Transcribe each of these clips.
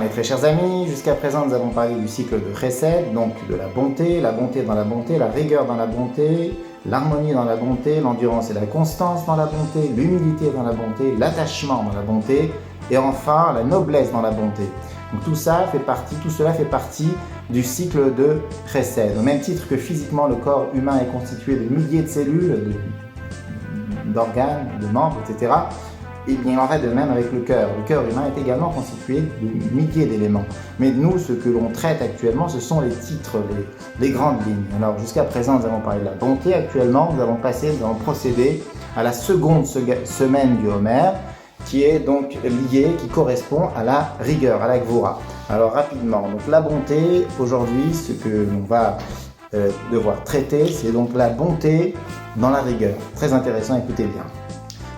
mes très chers amis, jusqu'à présent nous avons parlé du cycle de Chesed, donc de la bonté dans la bonté, la rigueur dans la bonté, l'harmonie dans la bonté, l'endurance et la constance dans la bonté, l'humilité dans la bonté, l'attachement dans la bonté, et enfin la noblesse dans la bonté. Donc tout cela fait partie du cycle de Chesed. Au même titre que physiquement le corps humain est constitué de milliers de cellules, d'organes, de membres, etc., et bien il en va de même avec le cœur. Le cœur humain est également constitué de milliers d'éléments. Mais nous, ce que l'on traite actuellement, ce sont les titres, les grandes lignes. Alors jusqu'à présent, nous avons parlé de la bonté. Actuellement, nous allons procéder à la seconde semaine du Homer, qui est donc liée, qui correspond à la rigueur, à la Gvura. Alors rapidement, donc la bonté, aujourd'hui, ce que l'on va devoir traiter, c'est donc la bonté dans la rigueur. Très intéressant, écoutez bien.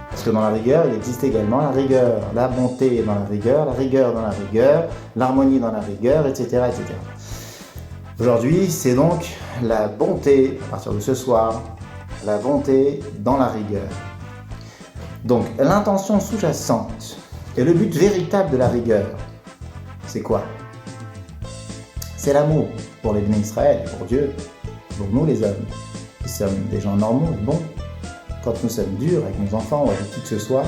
Parce que dans la rigueur, il existe également la rigueur, la bonté dans la rigueur dans la rigueur, l'harmonie dans la rigueur, etc., etc. Aujourd'hui, c'est donc la bonté, à partir de ce soir, la bonté dans la rigueur. Donc, l'intention sous-jacente et le but véritable de la rigueur, c'est quoi? C'est l'amour pour les bénis d'Israël, pour Dieu, pour nous les hommes, qui sommes des gens normaux, bons. Quand nous sommes durs avec nos enfants ou avec qui que ce soit,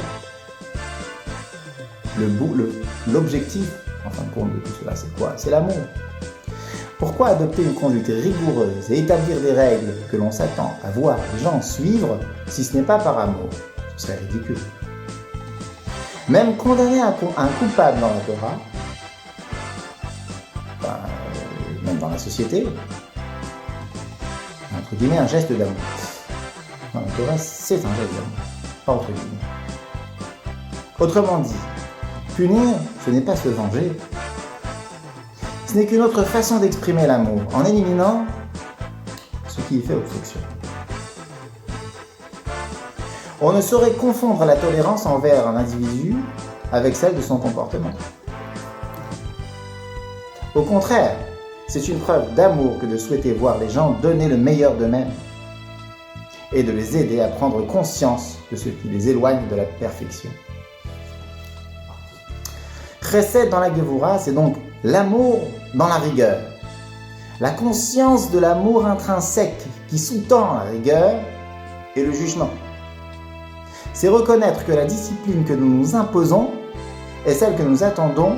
l'objectif, en fin de compte, de tout cela, c'est quoi? C'est l'amour. Pourquoi adopter une conduite rigoureuse et établir des règles que l'on s'attend à voir les gens suivre si ce n'est pas par amour? Ce serait ridicule. Même condamner un coupable dans la Torah, même dans la société, entre guillemets, un geste d'amour. Dans la Torah, c'est un geste d'amour, pas entre guillemets. Autrement dit, punir, ce n'est pas se venger. Ce n'est qu'une autre façon d'exprimer l'amour, en éliminant ce qui y fait obstruction. On ne saurait confondre la tolérance envers un individu avec celle de son comportement. Au contraire, c'est une preuve d'amour que de souhaiter voir les gens donner le meilleur d'eux-mêmes et de les aider à prendre conscience de ce qui les éloigne de la perfection. Chesed dans la Gevura, c'est donc l'amour dans la rigueur. La conscience de l'amour intrinsèque qui sous-tend la rigueur et le jugement. C'est reconnaître que la discipline que nous nous imposons et celle que nous attendons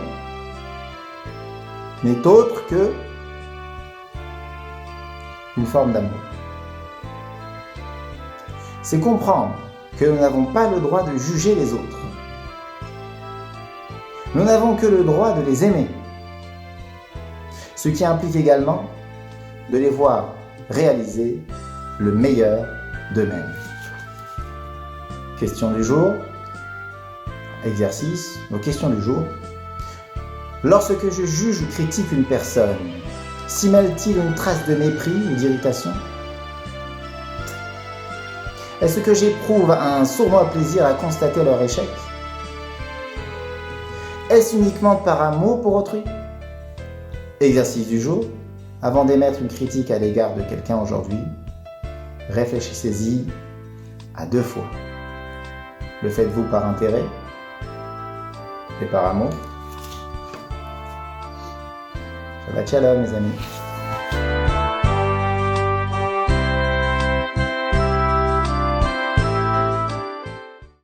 n'est autre que une forme d'amour. C'est comprendre que nous n'avons pas le droit de juger les autres. Nous n'avons que le droit de les aimer. Ce qui implique également de les voir réaliser le meilleur d'eux-mêmes. Question du jour, exercice, nos questions du jour. Lorsque je juge ou critique une personne, s'y mêle-t-il une trace de mépris ou d'irritation? Est-ce que j'éprouve un sournois plaisir à constater leur échec? Est-ce uniquement par amour pour autrui? Exercice du jour. Avant d'émettre une critique à l'égard de quelqu'un aujourd'hui, réfléchissez-y à 2 fois. Le faites-vous par intérêt et par amour? Shabbat shalom, mes amis.